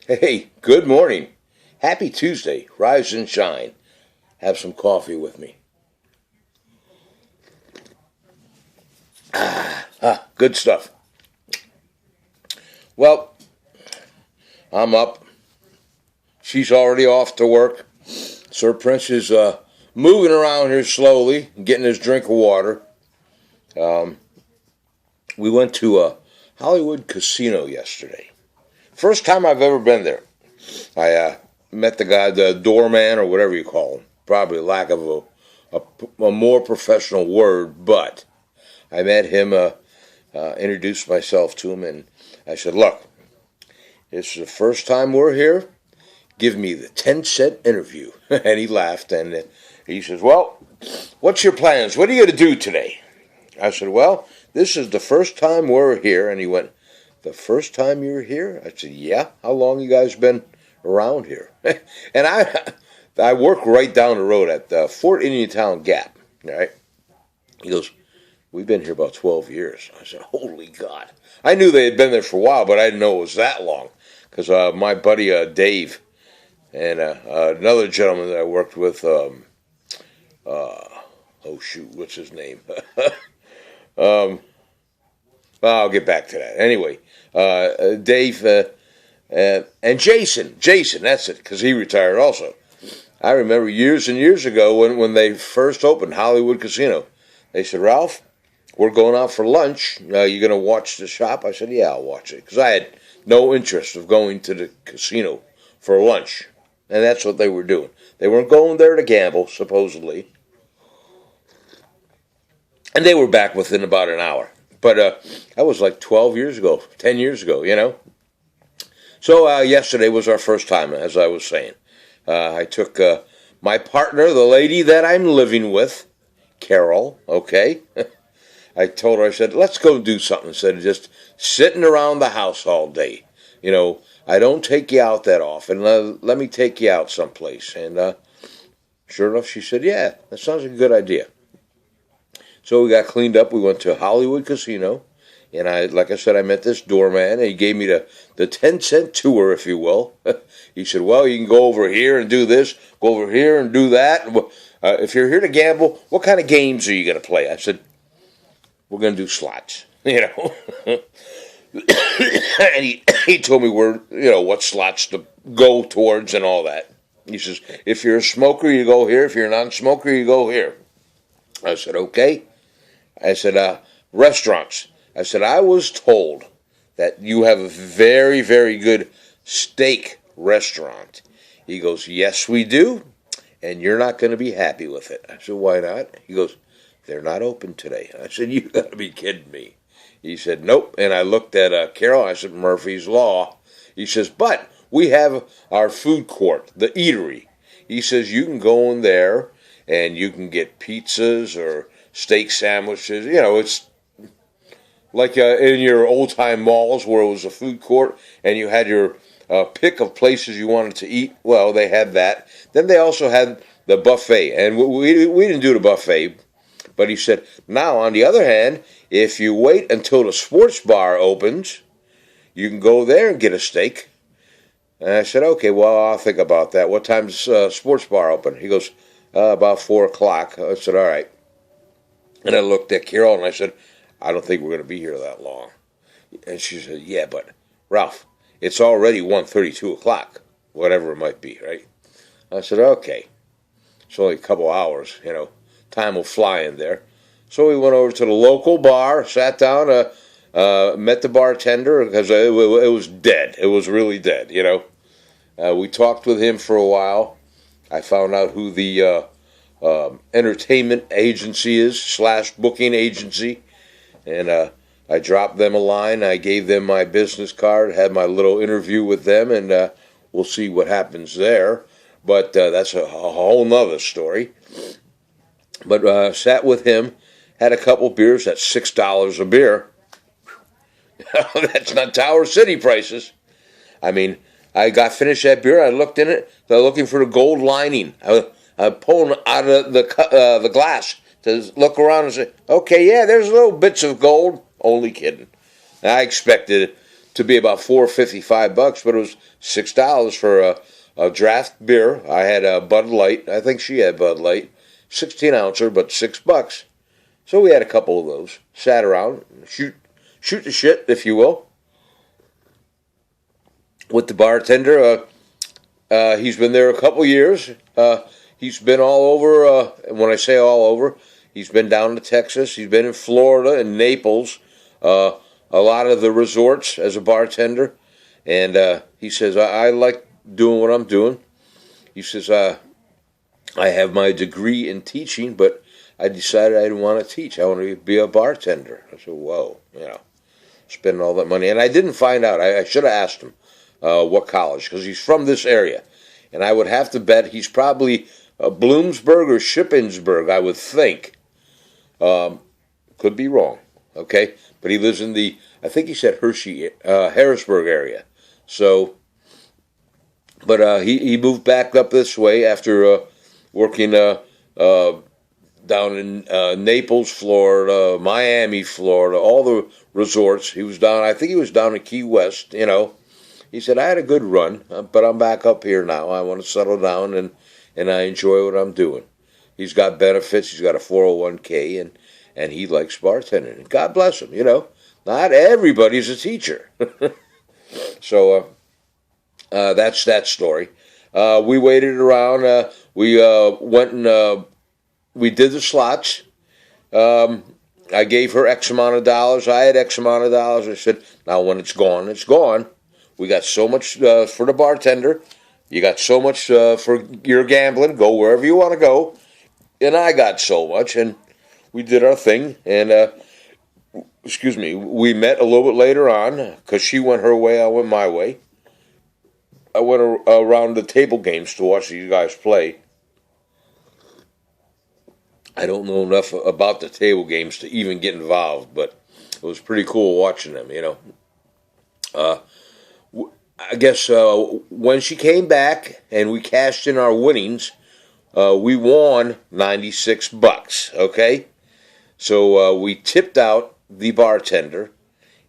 Hey, good morning. Happy Tuesday. Rise and shine. Have some coffee with me. Good stuff. Well, I'm up. She's already off to work. Sir Prince is moving around here slowly, getting his drink of water. We went to a Hollywood casino yesterday. First time I've ever been there. I met the guy, the doorman or whatever you call him. Probably lack of a more professional word, but I met him, introduced myself to him, and I said, look, this is the first time we're here. Give me the 10-cent interview. And he laughed, and he says, well, what's your plans? What are you going to do today? I said, well, this is the first time we're here. And he went, the first time you're here? I said, yeah. How long you guys been around here? And I work right down the road at Fort Indiantown Gap. All right. He goes, we've been here about 12 years. I said, holy God. I knew they had been there for a while, but I didn't know it was that long. Because my buddy Dave and another gentleman that I worked with, what's his name? Well, I'll get back to that. Anyway, Dave and Jason, that's it, because he retired also. I remember years and years ago when they first opened Hollywood Casino. They said, Ralph, we're going out for lunch. You going to watch the shop? I said, yeah, I'll watch it. Because I had no interest of going to the casino for lunch. And that's what they were doing. They weren't going there to gamble, supposedly. And they were back within about an hour. But that was like 12 years ago, 10 years ago, you know. So yesterday was our first time, as I was saying. I took my partner, the lady that I'm living with, Carol, okay. I told her, I said, let's go do something instead of just sitting around the house all day. You know, I don't take you out that often. Let me take you out someplace. And sure enough, she said, yeah, that sounds like a good idea. So we got cleaned up. We went to Hollywood Casino. And like I said, I met this doorman. And he gave me the 10-cent tour, if you will. He said, well, you can go over here and do this, go over here and do that. If you're here to gamble, what kind of games are you going to play? I said, we're going to do slots, you know. And he told me what slots to go towards and all that. He says, if you're a smoker, you go here. If you're a non-smoker, you go here. I said, okay. I said, restaurants. I said, I was told that you have a very, very good steak restaurant. He goes, yes, we do, and you're not going to be happy with it. I said, why not? He goes, they're not open today. I said, you got to be kidding me. He said, nope. And I looked at Carol. I said, Murphy's Law. He says, but we have our food court, the eatery. He says, you can go in there and you can get pizzas or steak sandwiches. You know, it's like in your old-time malls where it was a food court and you had your pick of places you wanted to eat. Well, they had that. Then they also had the buffet. And we didn't do the buffet. But he said, now, on the other hand, if you wait until the sports bar opens, you can go there and get a steak. And I said, okay, well, I'll think about that. What time's sports bar open? He goes, about 4 o'clock. I said, all right. And I looked at Carol and I said, I don't think we're going to be here that long. And she said, yeah, but Ralph, it's already 1:32 o'clock, whatever it might be, right? I said, okay. It's only a couple hours, you know. Time will fly in there. So we went over to the local bar, sat down, met the bartender because it was dead. It was really dead, you know. We talked with him for a while. I found out who the entertainment agency is, / booking agency. And I dropped them a line. I gave them my business card, had my little interview with them, and we'll see what happens there. But that's a whole nother story. But sat with him, had a couple beers. That's $6 a beer. That's not Tower City prices. I mean, I got finished that beer. I looked in it. They're looking for the gold lining. I pulled it out of the glass to look around and say, okay, yeah, there's little bits of gold. Only kidding. I expected to be about $4.55, but it was $6 for a draft beer. I had a Bud Light. I think she had Bud Light, 16 ouncer, but $6. So we had a couple of those. Sat around, shoot the shit, if you will, with the bartender. He's been there a couple years. He's been all over. When I say all over, he's been down to Texas. He's been in Florida and Naples. A lot of the resorts as a bartender. And he says, I like doing what I'm doing. He says, I have my degree in teaching, but I decided I didn't want to teach. I want to be a bartender. I said, whoa, spending all that money. And I didn't find out. I should have asked him what college, because he's from this area. And I would have to bet he's probably Bloomsburg or Shippensburg, I would think. Could be wrong, okay? But he lives in I think he said Harrisburg area. So, but he moved back up this way after working down in Naples, Florida, Miami, Florida, all the resorts. I think he was down in Key West, He said, I had a good run, but I'm back up here now. I want to settle down, and I enjoy what I'm doing. He's got benefits. He's got a 401k, and he likes bartending. God bless him, Not everybody's a teacher. So that's that story. We waited around. We went and we did the slots. I gave her X amount of dollars. I had X amount of dollars. I said, now when it's gone, it's gone. We got so much for the bartender. You got so much for your gambling. Go wherever you want to go. And I got so much. And we did our thing. And, we met a little bit later on because she went her way, I went my way. I went around the table games to watch these guys play. I don't know enough about the table games to even get involved, but it was pretty cool watching them, I guess when she came back and we cashed in our winnings, we won $96, okay? So we tipped out the bartender,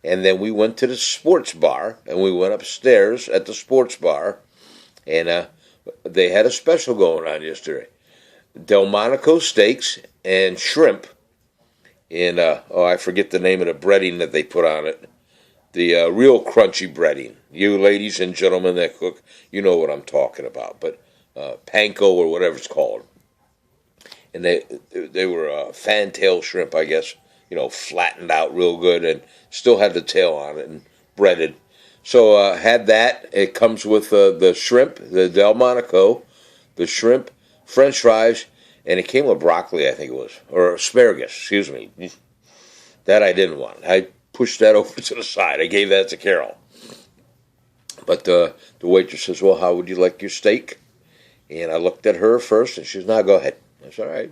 and then we went to the sports bar, and we went upstairs at the sports bar, and they had a special going on yesterday. Delmonico steaks and shrimp, and I forget the name of the breading that they put on it. The real crunchy breading. You ladies and gentlemen that cook, you know what I'm talking about. But panko or whatever it's called. And they were fantail shrimp, I guess. Flattened out real good and still had the tail on it and breaded. So had that. It comes with the shrimp, the Delmonico, the shrimp, French fries, and it came with broccoli, I think it was. Or asparagus, excuse me. That I didn't want. I pushed that over to the side. I gave that to Carol. But the waitress says, well, how would you like your steak? And I looked at her first, and she says, no, go ahead. I said, all right.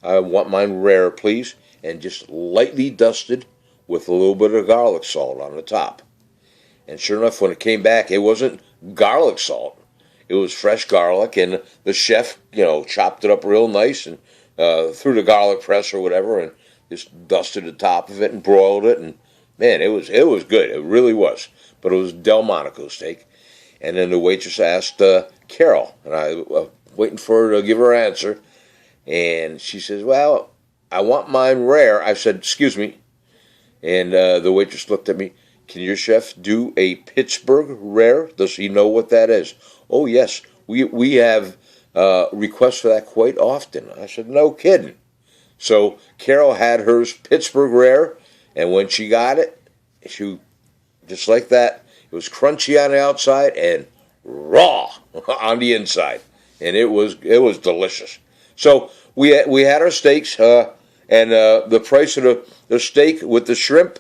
I want mine rare, please. And just lightly dusted with a little bit of garlic salt on the top. And sure enough, when it came back, it wasn't garlic salt. It was fresh garlic, and the chef, chopped it up real nice and threw the garlic press or whatever, and just dusted the top of it and broiled it, and man, it was good. It really was. But it was Delmonico steak. And then the waitress asked Carol, and I was waiting for her to give her answer, and she says, well, I want mine rare. I said, excuse me. And the waitress looked at me. Can your chef do a Pittsburgh rare? Does he know what that is? Oh, yes. We have requests for that quite often. I said, no kidding. So Carol had hers Pittsburgh rare, and when she got it, she just like that. It was crunchy on the outside and raw on the inside, and it was delicious. So we had our steaks, and the price of the steak with the shrimp,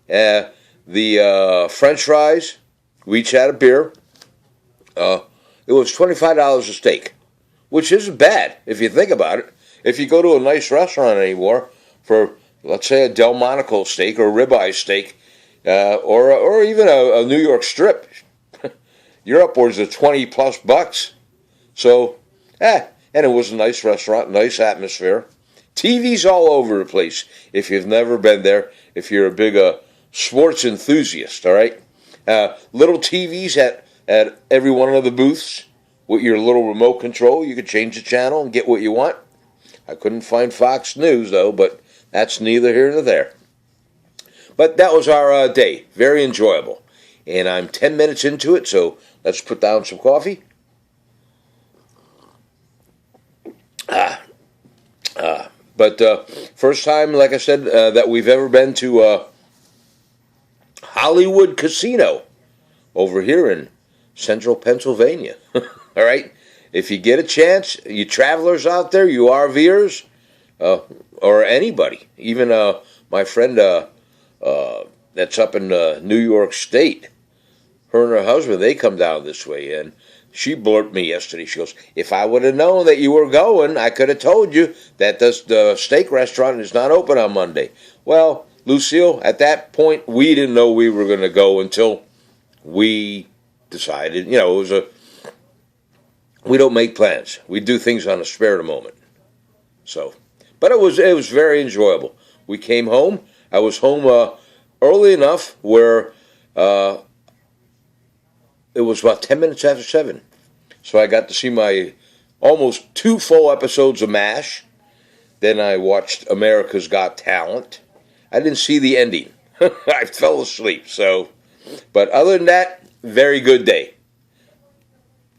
the French fries. We each had a beer. It was $25 a steak, which isn't bad if you think about it. If you go to a nice restaurant anymore for, let's say, a Delmonico steak or a ribeye steak, or even a New York strip, you're upwards of $20+ So, and it was a nice restaurant, nice atmosphere. TVs all over the place. If you've never been there, if you're a big sports enthusiast, all right, Little TVs at every one of the booths with your little remote control. You could change the channel and get what you want. I couldn't find Fox News, though, but that's neither here nor there. But that was our day. Very enjoyable. And I'm 10 minutes into it, so let's put down some coffee. But first time, like I said, that we've ever been to Hollywood Casino over here in central Pennsylvania. All right? If you get a chance, you travelers out there, you RVers, or anybody, even my friend that's up in New York State, her and her husband, they come down this way, and she blurted me yesterday. She goes, if I would have known that you were going, I could have told you that the steak restaurant is not open on Monday. Well, Lucille, at that point, we didn't know we were going to go until we decided, it was we don't make plans. We do things on a spare of the moment. So, but it was very enjoyable. We came home. I was home early enough where it was about 10 minutes after 7. So I got to see my almost 2 full episodes of MASH. Then I watched America's Got Talent. I didn't see the ending. I fell asleep. But other than that, very good day.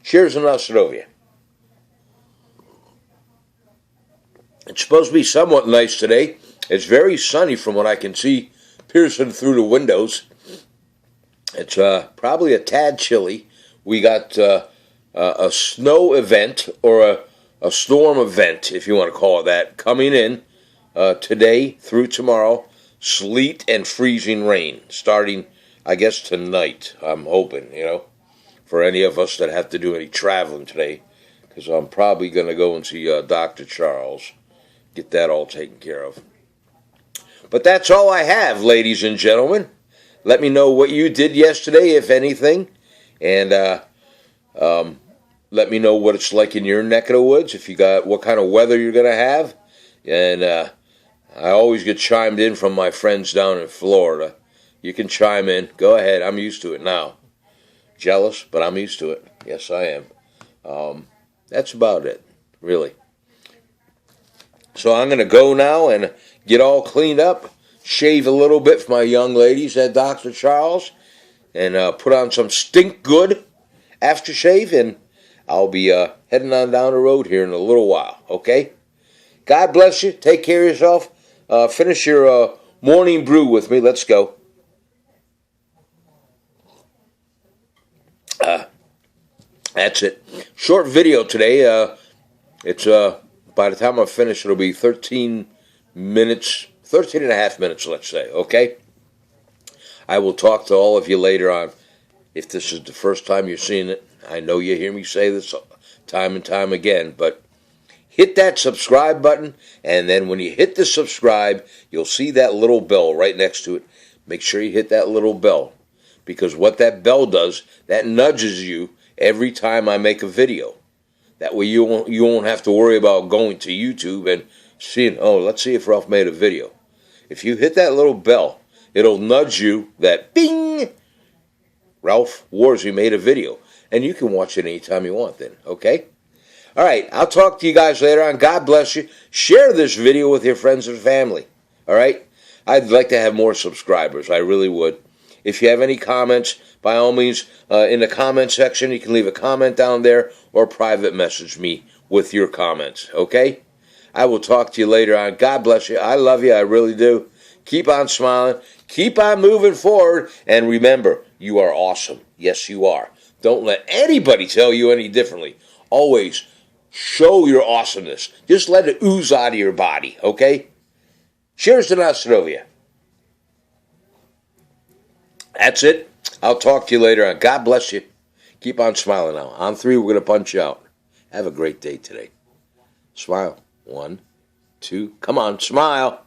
Cheers and Nostrovia. It's supposed to be somewhat nice today. It's very sunny from what I can see piercing through the windows. It's probably a tad chilly. We got a snow event, or a storm event, if you want to call it that, coming in today through tomorrow. Sleet and freezing rain starting, I guess, tonight. I'm hoping, for any of us that have to do any traveling today, because I'm probably going to go and see Dr. Charles, get that all taken care of. But that's all I have, ladies and gentlemen. Let me know what you did yesterday, if anything, and let me know what it's like in your neck of the woods, if you got what kind of weather you're going to have. And I always get chimed in from my friends down in Florida. You can chime in. Go ahead. I'm used to it now. Jealous, but I'm used to it. Yes, I am. That's about it, really. So I'm going to go now and get all cleaned up. Shave a little bit for my young ladies at Dr. Charles, and put on some Stink Good aftershave, and I'll be heading on down the road here in a little while, okay? God bless you. Take care of yourself. Finish your morning brew with me. Let's go. That's it. Short video today. It's by the time I finish, it'll be 13 and a half minutes, let's say, okay? I will talk to all of you later on. If this is the first time you're seeing it, I know you hear me say this time and time again, but hit that subscribe button, and then when you hit the subscribe, you'll see that little bell right next to it. Make sure you hit that little bell, because what that bell does, that nudges you every time I make a video. That way you won't have to worry about going to YouTube and seeing, let's see if Ralph made a video. If you hit that little bell, it'll nudge you that bing, Ralph Warzy made a video. And you can watch it anytime you want then, okay? All right, I'll talk to you guys later on. God bless you. Share this video with your friends and family, all right? I'd like to have more subscribers. I really would. If you have any comments, by all means, in the comment section, you can leave a comment down there or private message me with your comments, okay? I will talk to you later on. God bless you. I love you. I really do. Keep on smiling. Keep on moving forward. And remember, you are awesome. Yes, you are. Don't let anybody tell you any differently. Always show your awesomeness. Just let it ooze out of your body, okay? Cheers to Nostrovia. That's it. I'll talk to you later on. God bless you. Keep on smiling now. On 3, we're going to punch you out. Have a great day today. Smile. 1, 2. Come on, smile.